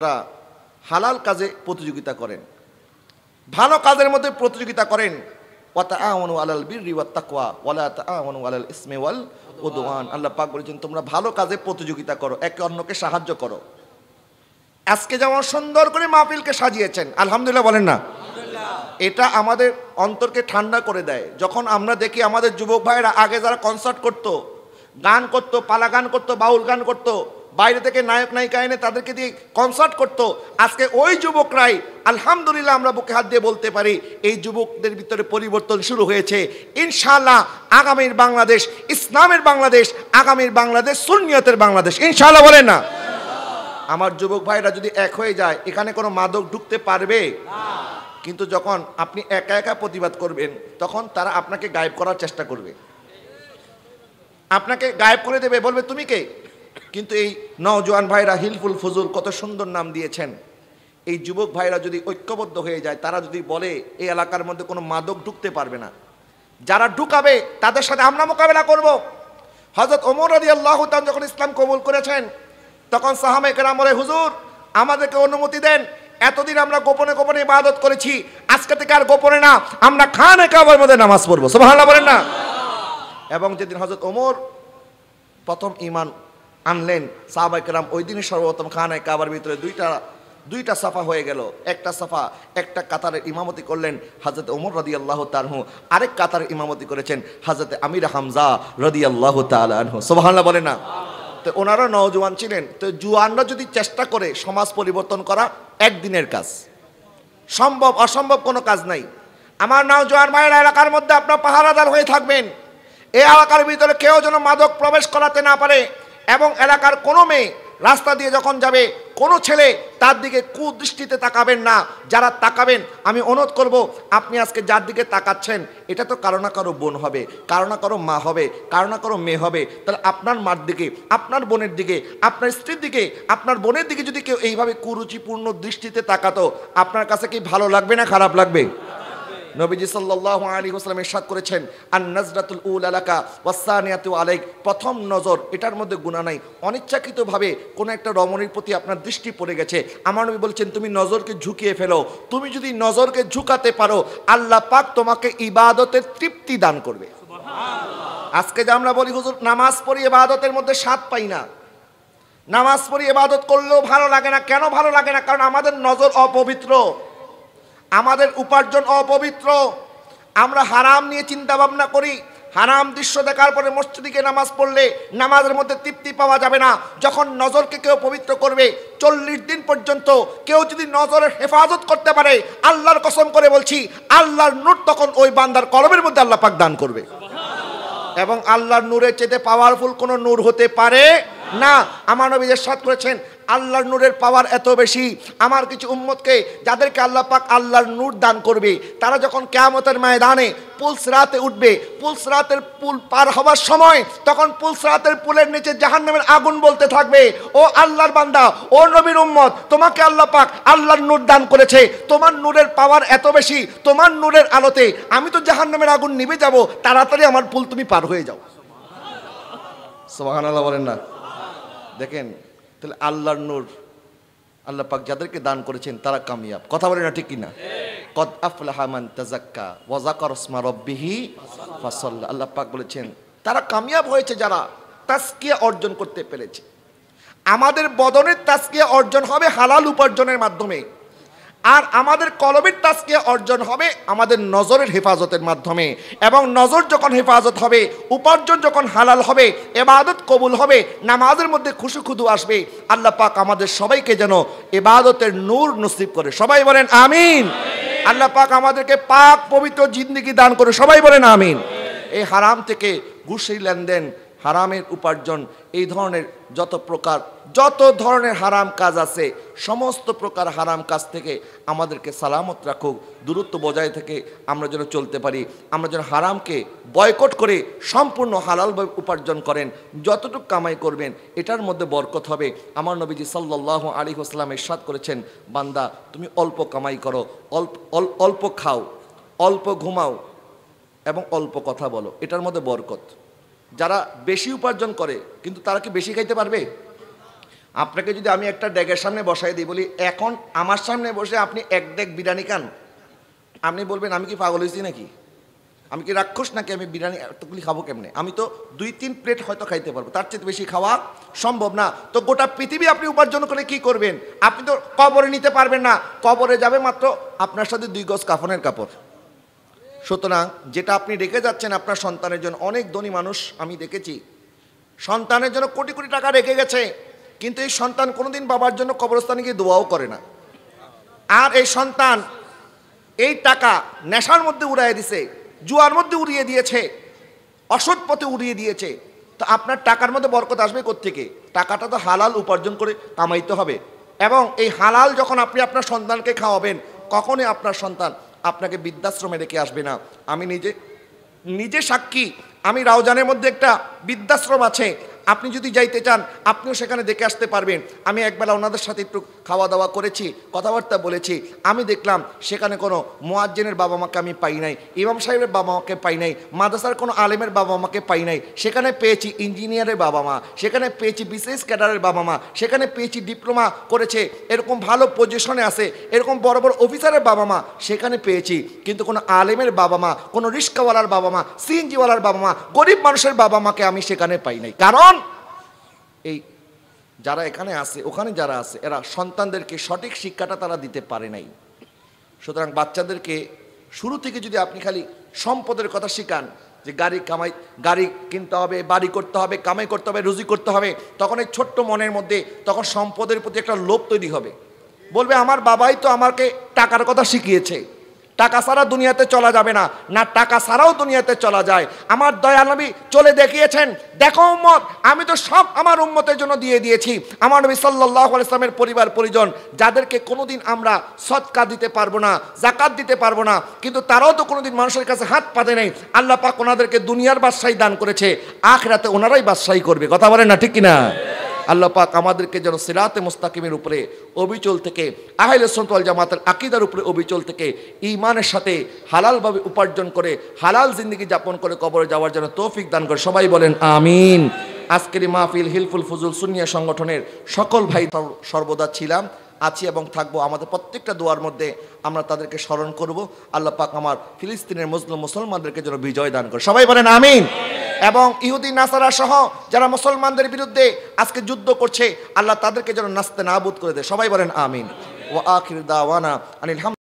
তারা হালাল কাজে প্রতিযোগিতা করেন, ভালো কাজের মধ্যে প্রতিযোগিতা করেন। ওয়াতাআওয়ানু আলাল বিররি ওয়াত তাকওয়া ওয়ালা তাআওয়ানু আলাল ইসমি ওয়াল উদওয়ান। আল্লাহ পাক বলেছেন তোমরা ভালো কাজে প্রতিযোগিতা করো, একে অন্যকে সাহায্য করো। আজকে যেমন সুন্দর করে মাহফিলকে সাজিয়েছেন, আলহামদুলিল্লাহ বলেন না? এটা আমাদের অন্তরকে ঠান্ডা করে দেয়। যখন আমরা দেখি আমাদের যুবক ভাইয়েরা আগে যারা কনসার্ট করতো, গান করতো, পালা গান করতো, বাউল গান করতো, বাইরে থেকে নায়ক নায়িকা এনে তাদেরকে দিয়ে কনসার্ট করতো, আজকে ওই যুবকরাই আলহামদুলিল্লাহ আমরা বুকে হাত দিয়ে বলতে পারি এই যুবকদের ভিতরে পরিবর্তন শুরু হয়েছে। ইনশাআল্লাহ আগামীর বাংলাদেশ ইসলামের বাংলাদেশ, আগামীর বাংলাদেশ সুন্নিয়তের বাংলাদেশ, ইনশাআল্লাহ বলেন না? আমার যুবক ভাইরা যদি এক হয়ে যায়, এখানে কোনো মাদক ঢুকতে পারবে না। কিন্তু যখন আপনি একা একা প্রতিবাদ করবেন, তখন তারা আপনাকে গায়েব করার চেষ্টা করবে, আপনাকে গায়েব করে দেবে, বলবে তুমি কে। কিন্তু এই নওজোয়ান ভাইরা হিলফুল ফুজুল কত সুন্দর নাম দিয়েছেন। এই যুবক ভাইরা যদি ঐক্যবদ্ধ হয়ে যায়, তারা যদি বলে এই এলাকার মধ্যে কোনো মাদক ঢুকতে পারবে না, যারা ঢুকাবে তাদের সাথে আমরা মোকাবেলা করব। হযরত ওমর রাদিয়াল্লাহু তাআলা যখন ইসলাম কবুল করেছেন, তখন সাহাবায়ে কেরাম বলে হুজুর আমাদেরকে অনুমতি দেন, এতদিন আমরা গোপনে গোপনে ইবাদত করেছি, আজকে থেকে আর গোপনে না, আমরা খানে কাবার মধ্যে নামাজ পড়বো, সুবহানাল্লাহ বলেন না? এবং যেদিন হযরত ওমর প্রথম ঈমান আনলেন, সাহাবায়ে কেরাম ওই দিনই সর্বপ্রথম খানায় কাবার ভিতরে দুইটা সাফা হয়ে গেল। একটা সাফা একটা কাতারের ইমামতি করলেন হযরত ওমর রাদিয়াল্লাহু তাআলা আনহু, আরেক কাতারের ইমামতি করেছেন হযরত আমির হামজা রাদিয়াল্লাহু তাআলা আনহু, সুবহানাল্লাহ বলেন না? তো ওনারা নওজোয়ান ছিলেন। তো জুয়ানরা যদি চেষ্টা করে সমাজ পরিবর্তন করা একদিনের কাজ, সম্ভব অসম্ভব কোনো কাজ নাই। আমার নওজোয়ান ভাইয়েরা এলাকার মধ্যে আপনার পাহারাদার হয়ে থাকবেন, এই এলাকার ভিতরে কেউ যেন মাদক প্রবেশ করাতে না পারে। এবং এলাকার কোনো মেয়ে রাস্তা দিয়ে যখন যাবে, কোনো ছেলে তার দিকে কুদৃষ্টিতে তাকাবেন না। যারা তাকাবেন, আমি অনুরোধ করব আপনি আজকে যার দিকে তাকাচ্ছেন, এটা তো কারো না কারো বোন হবে, কারো না কারো মা হবে, কারো না কারো মেয়ে হবে। তাহলে আপনার মার দিকে, আপনার বোনের দিকে, আপনার স্ত্রীর দিকে, আপনার বোনের দিকে যদি কেউ এইভাবে কুরুচিপূর্ণ দৃষ্টিতে তাকাতো, আপনার কাছে কি ভালো লাগবে না খারাপ লাগবে? নবীজি সাল্লাল্লাহু আলাইহি ওয়াসাল্লাম ইরশাদ করেছেন আন নাজরাতুল উলা লাকা ওয়াসানিয়াতু আলাইক, প্রথম নজর এটার মধ্যে গুনাহ নাই। অনিচ্ছাকৃতভাবে কোনো একটা রমণীর প্রতি আপনার দৃষ্টি পড়ে গেছে, আমার নবী বলছেন তুমি নজরকে ঝুঁকিয়ে ফেলো। তুমি যদি নজরকে ঝুঁকাতে পারো, আল্লাহ পাক তোমাকে ইবাদতের তৃপ্তি দান করবে, সুবহানাল্লাহ। আজকে যে আমরা বলি হুজুর নামাজ পড়ি ইবাদতের মধ্যে স্বাদ পাই না, নামাজ পড়ি ইবাদত করলেও ভালো লাগে না। কেন ভালো লাগে না? কারণ আমাদের নজর অপবিত্র, আমাদের উপার্জন অপবিত্র, আমরা হারাম নিয়ে চিন্তা ভাবনা করি। হারাম দৃশ্য দেখার পরে মসজিদে নামাজ পড়লে নামাজের মধ্যে তৃপ্তি পাওয়া যাবে না। যখন নজরকে কেউ পবিত্র করবে, 40 দিন পর্যন্ত কেউ যদি নজরের হেফাজত করতে পারে, আল্লাহর কসম করে বলছি আল্লাহর নূর তখন ওই বান্দার কলবের মধ্যে আল্লাহ পাক দান করবে। এবং আল্লাহর নূরের চেয়ে পাওয়ারফুল কোনো নূর হতে পারে না। আমার নবী ইরশাদ করেছেন আল্লাহর নূরের পাওয়ার এত বেশি, আমার কিছু উম্মতকে যাদেরকে আল্লাহ পাক আল্লাহর নূর দান করবে, তারা যখন কিয়ামতের ময়দানে পুলসিরাতে উঠবে, পুলসিরাতের পুল পার হওয়ার সময় তখন পুলসিরাতের পুলের নিচে জাহান্নামের আগুন বলতে থাকবে, ও আল্লাহর বান্দা, ও নবীর উম্মত, তোমাকে আল্লাহ পাক আল্লাহর নূর দান করেছে, তোমার নূরের পাওয়ার এত বেশি, তোমার নূরের আলোতে আমি তো জাহান্নামের আগুন নিভে যাব, তাড়াতাড়ি আমার পুল তুমি পার হয়ে যাও, সুবহানাল্লাহ বলেন না? দেখেন তাহলে আল্লাহর নূর আল্লাহ পাক যাদেরকে দান করেছেন তারা কামিয়াব, কথা বলে না ঠিক কিনা? কদ আফলাহা মান তাযাক্কা ওয়া যাকারা ইসমা রাব্বিহি ফাসাল্লা। আল্লাহ পাক বলেছেন তারা কামিয়াব হয়েছে যারা তাজকিয়া অর্জন করতে পেরেছে। আমাদের বদনের তাজকিয়া অর্জন হবে হালাল উপার্জনের মাধ্যমে, আর আমাদের কলবের তাজকিয়া অর্জন হবে আমাদের নজরের হেফাজতের মাধ্যমে। এবং নজর যখন হেফাজত হবে, উপার্জন যখন হালাল হবে, ইবাদত কবুল হবে, নামাজের মধ্যে খুশু খুদু আসবে। আল্লাহ পাক আমাদের সবাইকে যেন ইবাদতের নূর নসিব করে, সবাই বলেন আমিন। আল্লাহ পাক আমাদেরকে পাক পবিত্র জিন্দেগি দান করে, সবাই বলেন আমিন। এই হারাম থেকে ঘুষের লেনদেন, হারামের উপার্জন, এই ধরনের যত ধরনের হারাম কাজ আছে, সমস্ত প্রকার হারাম কাজ থেকে আমাদেরকে সালামত রাখুক, দূরত্ব বজায় থেকে আমরা যেন চলতে পারি। আমরা যেন হারামকে বয়কট করে সম্পূর্ণ হালালভাবে উপার্জন করেন। যতটুকু কামাই করবেন এটার মধ্যে বরকত হবে। আমার নবীজি সাল্লাল্লাহু আলাইহি ওয়াসাল্লাম ইরশাদ করেছেন, বান্দা তুমি অল্প কামাই করো, অল্প খাও, অল্প ঘুমাও এবং অল্প কথা বলো, এটার মধ্যে বরকত। যারা বেশি উপার্জন করে কিন্তু তারা কি বেশি খাইতে পারবে? আপনাকে যদি আমি একটা ডেগের সামনে বসাই দিই, বলি এখন আমার সামনে বসে আপনি এক ডেগ বিরিয়ানি খান, আপনি বলবেন আমি কি পাগল হয়েছি নাকি, আমি কি রাক্ষস নাকি, আমি বিরিয়ানি এতগুলি খাবো কেমনে? আমি তো 2-3 প্লেট হয়তো খাইতে পারবো, তার চেয়ে বেশি খাওয়া সম্ভব না। তো গোটা পৃথিবী আপনি উপার্জন করে কি করবেন? আপনি তো কবরে নিতে পারবেন না, কবরে যাবে মাত্র আপনার সাথে 2 গজ কাফনের কাপড়। সুতরাং যেটা আপনি রেখে যাচ্ছেন আপনার সন্তানের জন্য, অনেক ধনী মানুষ আমি দেখেছি সন্তানের জন্য কোটি কোটি টাকা রেখে গেছে, কিন্তু এই সন্তান কোনোদিন বাবার জন্য কবরস্থানে গিয়ে দোয়াও করে না। আর এই সন্তান এই টাকা নেশার মধ্যে উড়াইয়ে দিছে, জুয়ার মধ্যে উড়িয়ে দিয়েছে, অসৎ পথে উড়িয়ে দিয়েছে। তো আপনার টাকার মধ্যে বরকত আসবে কোত্থেকে? টাকাটা তো হালাল উপার্জন করে কামাইতে হবে। এবং এই হালাল যখন আপনি আপনার সন্তানকে খাওয়াবেন, কখনোই আপনার সন্তান আপনাকে বৃদ্ধাশ্রমে রেখে আসবে না। আমি নিজে সাক্ষী। আমি রাউজানের মধ্যে একটা বৃদ্ধাশ্রম আছে, আপনি যদি যাইতে চান আপনিও সেখানে দেখে আসতে পারবেন। আমি একবেলা ওনাদের সাথে একটু খাওয়া দাওয়া করেছি, কথাবার্তা বলেছি। আমি দেখলাম সেখানে কোনো মুয়াজ্জিনের বাবা মাকে আমি পাই নাই, ইমাম সাহেবের বাবা মাকে পাই নাই, মাদ্রাসার কোনো আলেমের বাবা মাকে পাই নাই। সেখানে পেয়েছি ইঞ্জিনিয়ারের বাবা মা, সেখানে পেয়েছি বিশেষ ক্যাডারের বাবা মা, সেখানে পেয়েছি ডিপ্লোমা করেছে এরকম ভালো পজিশনে আছে এরকম বড় বড় অফিসারের বাবা মা সেখানে পেয়েছি। কিন্তু কোনো আলেমের বাবা মা, কোনো রিস্কাওয়ালার বাবা মা, সিএনজিওয়ালার বাবা মা, গরিব মানুষের বাবা মাকে আমি সেখানে পাই নাই। কারণ এই যারা এখানে আছে ওখানে যারা আছে এরা সন্তানদেরকে সঠিক শিক্ষাটা তারা দিতে পারে নাই। সুতরাং বাচ্চাদেরকে শুরু থেকে যদি আপনি খালি সম্পদের কথা শিখান, যে গাড়ি কিনতে হবে, বাড়ি করতে হবে, কামাই করতে হবে, রুজি করতে হবে, তখন এই ছোট্ট মনের মধ্যে তখন সম্পদের প্রতি একটা লোভ তৈরি হবে। বলবে আমার বাবাই তো আমাকে টাকার কথা শিখিয়েছে, টাকা ছাড়া দুনিয়াতে চলা যাবে না, না টাকা ছাড়াও দুনিয়াতে চলা যায়। আমার দয়াল নবী চলে দেখিয়েছেন, দেখো উম্মত আমি তো সব আমার উম্মতের জন্য দিয়ে দিয়েছি। আমার নবী সাল্লাল্লাহু আলাইহি ওয়াসাল্লামের পরিবার পরিজন যাদেরকে কোনোদিন আমরা সদকা দিতে পারবো না, যাকাত দিতে পারবো না, কিন্তু তারাও তো কোনোদিন মানুষের কাছে হাত পাতে নেই। আল্লাহ পাক ওনাদেরকে দুনিয়ার বাদশাহী দান করেছে, আখিরাতে ওনারাই বাদশাহী করবে। কথা বলেন না ঠিক কিনা? আল্লাহ পাক আমাদেরকে যেন সিরাতে মুস্তাকিমের উপরে অবিচল থেকে, আহলে সুন্নাত ওয়াল জামাতের আকীদার উপরে অবিচল থেকে ঈমানের সাথে হালালভাবে উপার্জন করে হালাল জিন্দেগি যাপন করে কবরে যাওয়ার জন্য তৌফিক দান করে। সবাই বলেন আমিন। আজকের এই মাহফিল হিলফুল ফুজুল সুন্নিয়া সংগঠনের সকল ভাই সর্বদা ছিলাম, আছি এবং থাকবো। আমাদের প্রত্যেকটা দোয়ার মধ্যে আমরা তাদেরকে স্মরণ করব। আল্লাহ পাক আমার ফিলিস্তিনের মুসলমানদেরকে যেন বিজয় দান করে। সবাই বলেন আমিন। এবং ইহুদি নাসারা সহ যারা মুসলমানদের বিরুদ্ধে আজকে যুদ্ধ করছে, আল্লাহ তাদেরকে যেন নাস্তে নাবুদ করে দেয়। সবাই বলেন আমিন। ওয়া আখির দাওয়ানা আনিল